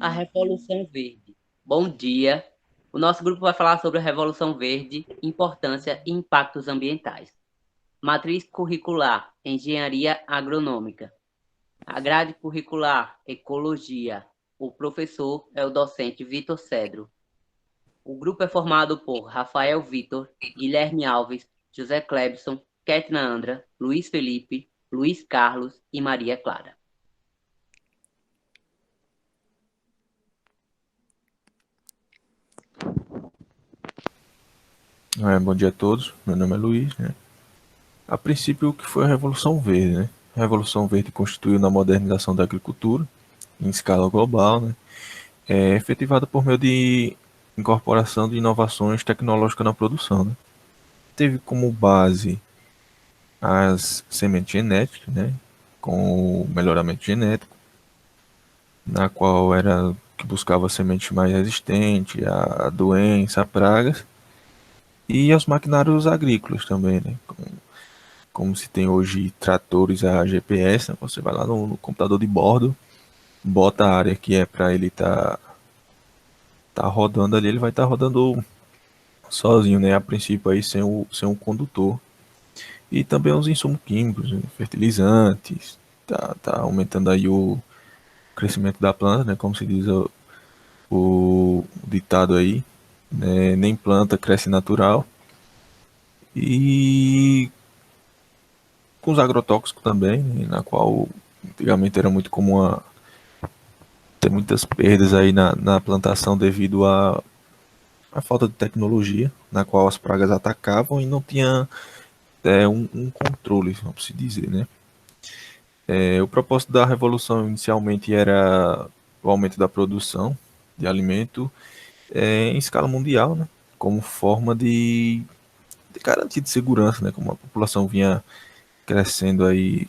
A Revolução Verde. Bom dia. O nosso grupo vai falar sobre a Revolução Verde, importância e impactos ambientais. Matriz curricular, engenharia agronômica. A grade curricular, ecologia. O professor é o docente Vitor Cedro. O grupo é formado por Rafael Vitor, Guilherme Alves, José Clebson, Ketna Andra, Luiz Felipe, Luiz Carlos e Maria Clara. Bom dia a todos, meu nome é Luiz. A princípio, o que foi a Revolução Verde? A Revolução Verde constituiu na modernização da agricultura, em escala global, efetivada por meio de incorporação de inovações tecnológicas na produção. Teve como base as sementes genéticas, com o melhoramento genético, na qual era que buscava sementes mais resistentes a doenças, a pragas, e aos maquinários agrícolas também, como se tem hoje tratores a GPS, você vai lá no computador de bordo, bota a área que é para ele tá rodando ali, ele vai estar rodando sozinho, a princípio aí sem um condutor. E também os insumos químicos, fertilizantes, tá aumentando aí o crescimento da planta, como se diz o ditado aí, nem planta cresce natural. E com os agrotóxicos também, na qual antigamente era muito comum ter muitas perdas aí na plantação devido à falta de tecnologia, na qual as pragas atacavam e não tinha um controle, vamos se dizer, né? O propósito da revolução inicialmente era o aumento da produção de alimento em escala mundial, né? Como forma de garantia de segurança, né? Como a população vinha crescendo aí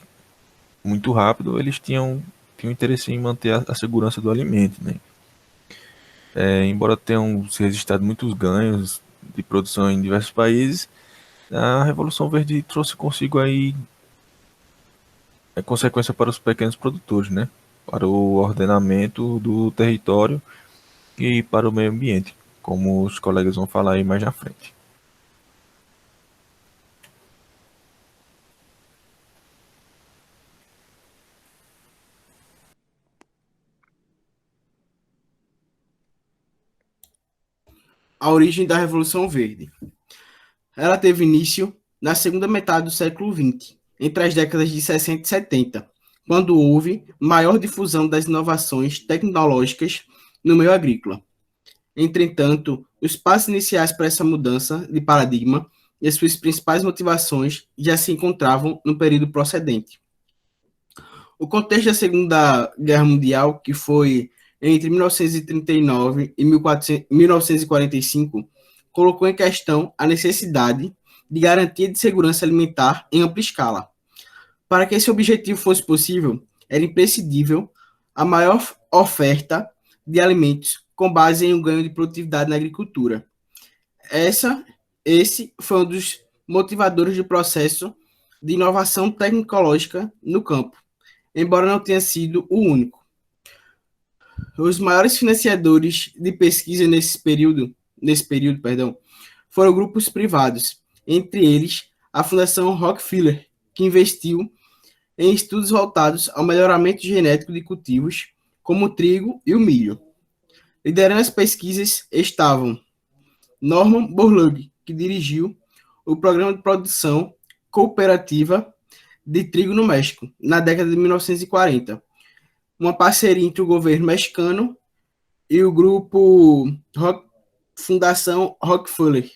muito rápido, eles tinham interesse em manter a segurança do alimento, né? Embora tenham se registrado muitos ganhos de produção em diversos países, a Revolução Verde trouxe consigo aí consequência para os pequenos produtores, né? Para o ordenamento do território e para o meio ambiente, como os colegas vão falar aí mais na frente. A origem da Revolução Verde. Ela teve início na segunda metade do século XX, entre as décadas de 60 e 70, quando houve maior difusão das inovações tecnológicas no meio agrícola. Entretanto, os passos iniciais para essa mudança de paradigma e as suas principais motivações já se encontravam no período procedente. O contexto da Segunda Guerra Mundial, que foi entre 1939 e 1945, colocou em questão a necessidade de garantia de segurança alimentar em ampla escala. Para que esse objetivo fosse possível, era imprescindível a maior oferta de alimentos com base em um ganho de produtividade na agricultura. Essa, esse foi um dos motivadores do processo de inovação tecnológica no campo, embora não tenha sido o único. Os maiores financiadores de pesquisa nesse período, foram grupos privados, entre eles a Fundação Rockefeller, que investiu em estudos voltados ao melhoramento genético de cultivos como o trigo e o milho. Liderando as pesquisas estavam Norman Borlaug, que dirigiu o programa de produção cooperativa de trigo no México, na década de 1940, uma parceria entre o governo mexicano e o grupo Fundação Rockefeller.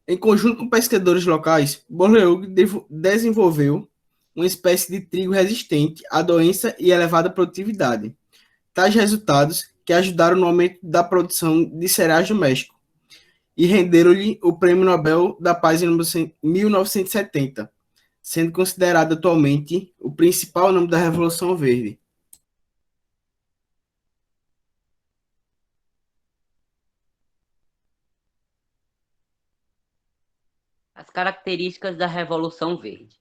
Em conjunto com pescadores locais, Borlaug desenvolveu uma espécie de trigo resistente à doença e elevada produtividade. Tais resultados que ajudaram no aumento da produção de cereais no México e renderam-lhe o Prêmio Nobel da Paz em 1970, sendo considerado atualmente o principal nome da Revolução Verde. As características da Revolução Verde.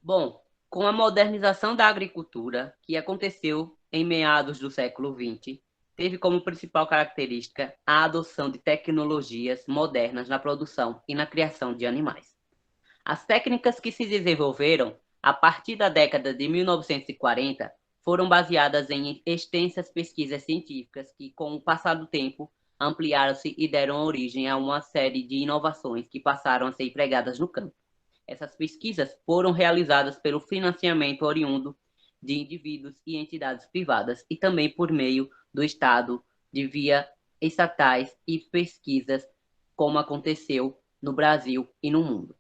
Bom, com a modernização da agricultura, que aconteceu em meados do século XX, teve como principal característica a adoção de tecnologias modernas na produção e na criação de animais. As técnicas que se desenvolveram a partir da década de 1940 foram baseadas em extensas pesquisas científicas que, com o passar do tempo, ampliaram-se e deram origem a uma série de inovações que passaram a ser empregadas no campo. Essas pesquisas foram realizadas pelo financiamento oriundo de indivíduos e entidades privadas e também por meio do Estado, de via estatais e pesquisas, como aconteceu no Brasil e no mundo.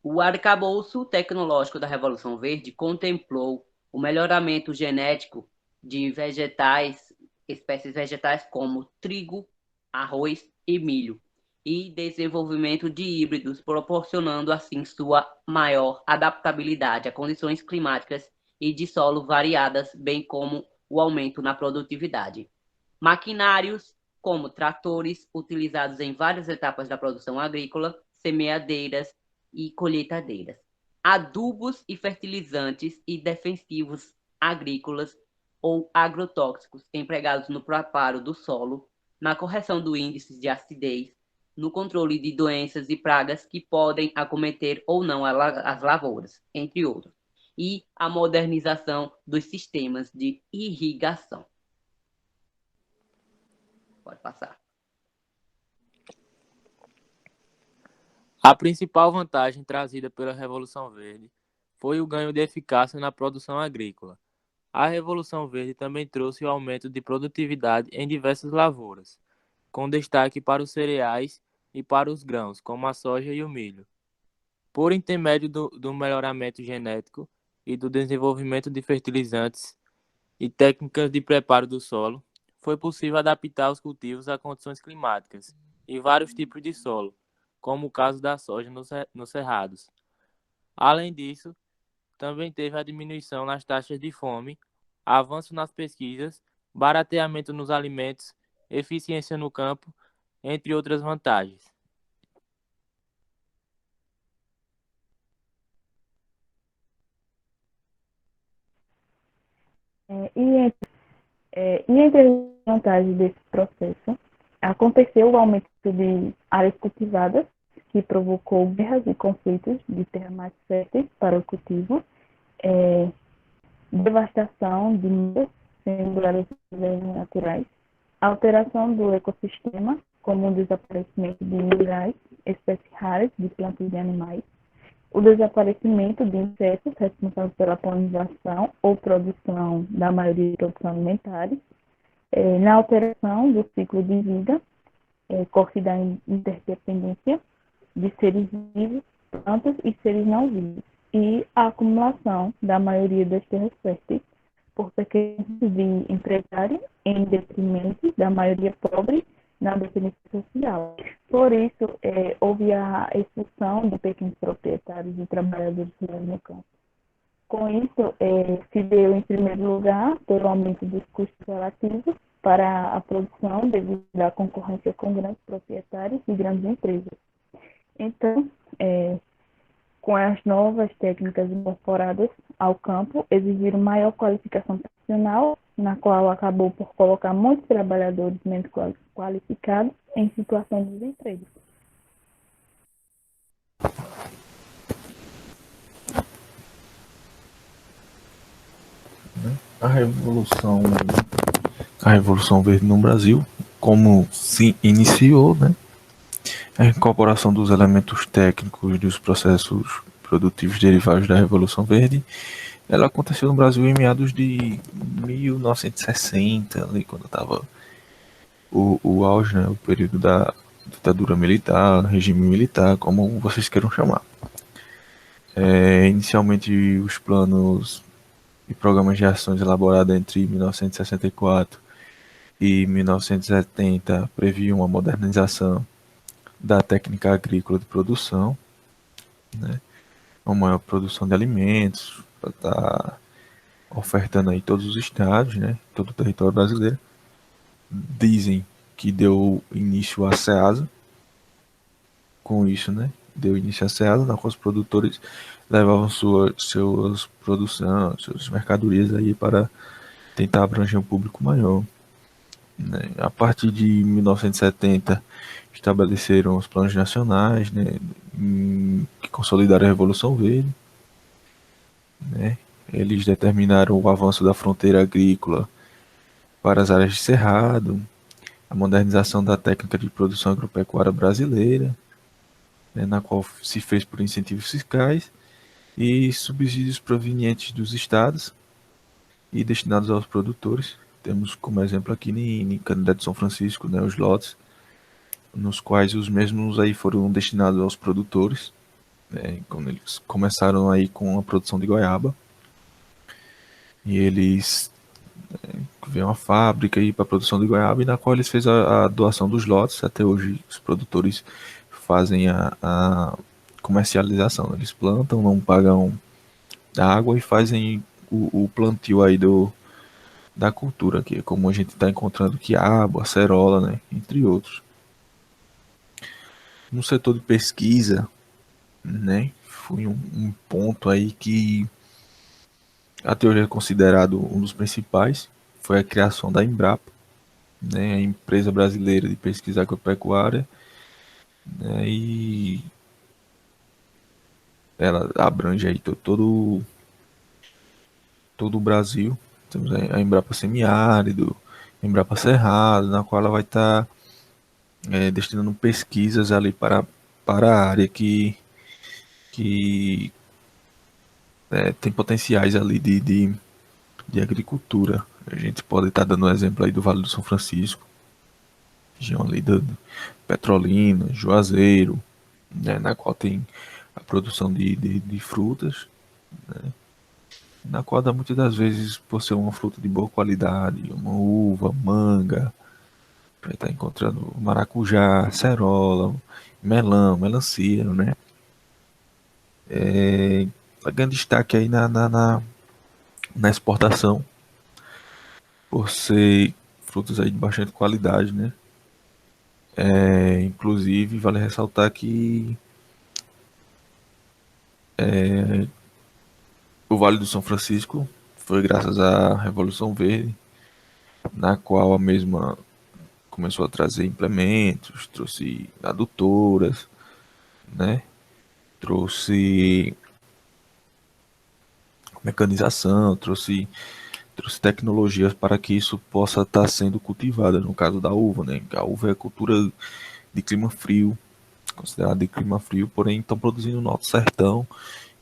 O arcabouço tecnológico da Revolução Verde contemplou o melhoramento genético de vegetais, espécies vegetais como trigo, arroz e milho, e desenvolvimento de híbridos, proporcionando assim sua maior adaptabilidade a condições climáticas e de solo variadas, bem como o aumento na produtividade. Maquinários como tratores, utilizados em várias etapas da produção agrícola, semeadeiras e colheitadeiras. Adubos e fertilizantes e defensivos agrícolas ou agrotóxicos empregados no preparo do solo, na correção do índice de acidez, no controle de doenças e pragas que podem acometer ou não as lavouras, entre outros, e a modernização dos sistemas de irrigação. Pode passar. A principal vantagem trazida pela Revolução Verde foi o ganho de eficácia na produção agrícola. A Revolução Verde também trouxe o aumento de produtividade em diversas lavouras, com destaque para os cereais e para os grãos, como a soja e o milho. Por intermédio do melhoramento genético e do desenvolvimento de fertilizantes e técnicas de preparo do solo, foi possível adaptar os cultivos a condições climáticas e vários tipos de solo, como o caso da soja nos cerrados. Além disso, também teve a diminuição nas taxas de fome, avanço nas pesquisas, barateamento nos alimentos, eficiência no campo, entre outras vantagens. Entre as vantagens desse processo, aconteceu o aumento de áreas cultivadas, que provocou guerras e conflitos de terras mais férteis para o cultivo, devastação de mudas, singulares naturais, alteração do ecossistema, como o desaparecimento de minerais, espécies raras de plantas e de animais, o desaparecimento de insetos responsáveis pela polinização ou produção da maioria de produtos alimentares, na alteração do ciclo de vida, corte da interdependência de seres vivos, plantas e seres não vivos, e a acumulação da maioria das terras férteis por pequenos de empresários em detrimento da maioria pobre na dependência social. Por isso, houve a expulsão de pequenos proprietários e trabalhadores rurais no campo. Com isso, se deu, em primeiro lugar, pelo aumento dos custos relativos para a produção devido à concorrência com grandes proprietários e grandes empresas. Então, com as novas técnicas incorporadas ao campo, exigiram maior qualificação profissional, na qual acabou por colocar muitos trabalhadores menos qualificados em situação de desemprego. A Revolução Verde no Brasil, como se iniciou, né? A incorporação dos elementos técnicos dos processos produtivos derivados da Revolução Verde, ela aconteceu no Brasil em meados de 1960, ali quando estava o auge, né, o período da ditadura militar, regime militar, como vocês queiram chamar. Inicialmente, os planos e programas de ações elaborados entre 1964 e 1970 previam uma modernização da técnica agrícola de produção, né, uma maior produção de alimentos, para estar ofertando aí todos os estados, né, todo o território brasileiro. Dizem que deu início à SEASA, com isso, né, deu início à SEASA, na qual os produtores levavam suas produções, suas mercadorias aí para tentar abranger um público maior, né? A partir de 1970, estabeleceram os planos nacionais, né, que consolidaram a Revolução Verde, né? Eles determinaram o avanço da fronteira agrícola para as áreas de cerrado, a modernização da técnica de produção agropecuária brasileira, né, na qual se fez por incentivos fiscais e subsídios provenientes dos estados e destinados aos produtores. Temos como exemplo aqui em Canindé de São Francisco, né, os lotes, nos quais os mesmos aí foram destinados aos produtores, né, quando eles começaram aí com a produção de goiaba, e eles veio uma fábrica aí para a produção de goiaba, e na qual eles fez a doação dos lotes. Até hoje os produtores fazem a comercialização, né? Eles plantam, não pagam água e fazem o plantio aí da cultura, que é como a gente está encontrando quiabo, acerola, né, entre outros. No setor de pesquisa, né, foi um ponto aí que até hoje é considerado um dos principais, foi a criação da Embrapa, né, a Empresa Brasileira de Pesquisa Agropecuária, né, e ela abrange aí todo o Brasil. Temos a Embrapa Semiárido, a Embrapa Cerrado, na qual ela vai estar destinando pesquisas ali para a área que tem potenciais ali de agricultura. A gente pode estar dando um exemplo aí do Vale do São Francisco, região ali do Petrolina, Juazeiro, né, na qual tem a produção de frutas, né, na qual dá muitas das vezes, por ser uma fruta de boa qualidade, uma uva, manga, vai estar encontrando maracujá, cerola, melão, melancia, né? Ganhando destaque aí na exportação, por ser frutas aí de bastante qualidade, né? Inclusive, vale ressaltar que o Vale do São Francisco foi graças à Revolução Verde, na qual a mesma começou a trazer implementos, trouxe adutoras, né? Trouxe mecanização, trouxe tecnologias para que isso possa estar sendo cultivado. No caso da uva, né? A uva é cultura de clima frio, considerada de clima frio, porém estão produzindo no Alto Sertão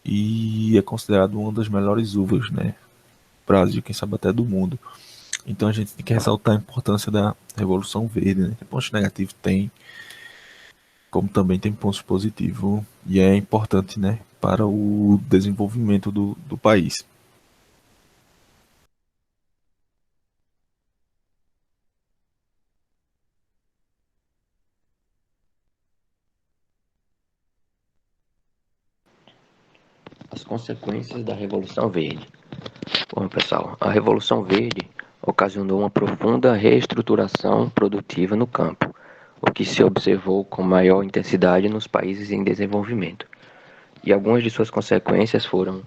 e é considerado uma das melhores uvas, né? Brasil, quem sabe até do mundo. Então a gente tem que ressaltar a importância da Revolução Verde, né? Tem pontos negativos, tem, como também tem pontos positivos, e é importante, né, para o desenvolvimento do país. As consequências da Revolução Verde. Bom, pessoal, a Revolução Verde ocasionou uma profunda reestruturação produtiva no campo, o que se observou com maior intensidade nos países em desenvolvimento. E algumas de suas consequências foram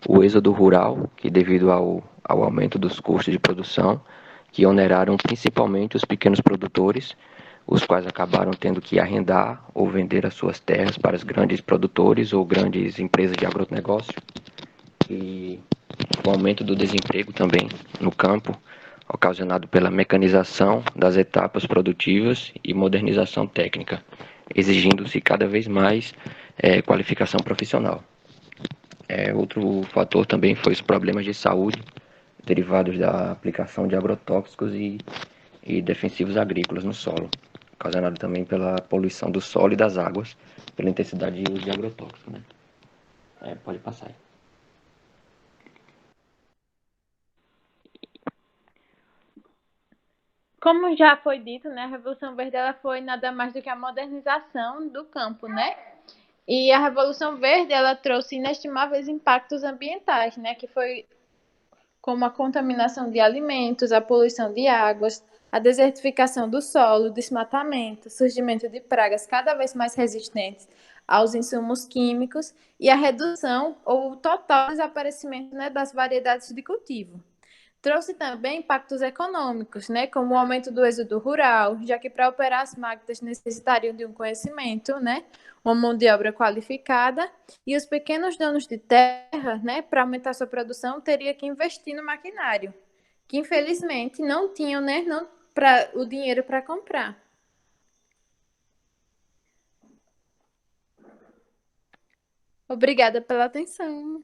o êxodo rural, que devido ao aumento dos custos de produção, que oneraram principalmente os pequenos produtores, os quais acabaram tendo que arrendar ou vender as suas terras para os grandes produtores ou grandes empresas de agronegócio. E o aumento do desemprego também no campo, ocasionado pela mecanização das etapas produtivas e modernização técnica, exigindo-se cada vez mais qualificação profissional. Outro fator também foi os problemas de saúde derivados da aplicação de agrotóxicos e defensivos agrícolas no solo, ocasionado também pela poluição do solo e das águas, pela intensidade de uso de agrotóxicos, né? Pode passar aí. Como já foi dito, né, a Revolução Verde ela foi nada mais do que a modernização do campo, né? E a Revolução Verde ela trouxe inestimáveis impactos ambientais, né, que foi como a contaminação de alimentos, a poluição de águas, a desertificação do solo, o desmatamento, o surgimento de pragas cada vez mais resistentes aos insumos químicos e a redução ou o total desaparecimento, né, das variedades de cultivo. Trouxe também impactos econômicos, né, como o aumento do êxodo rural, já que para operar as máquinas necessitariam de um conhecimento, né, uma mão de obra qualificada, e os pequenos donos de terra, né, para aumentar sua produção, teria que investir no maquinário, que infelizmente não tinham, né, o dinheiro para comprar. Obrigada pela atenção.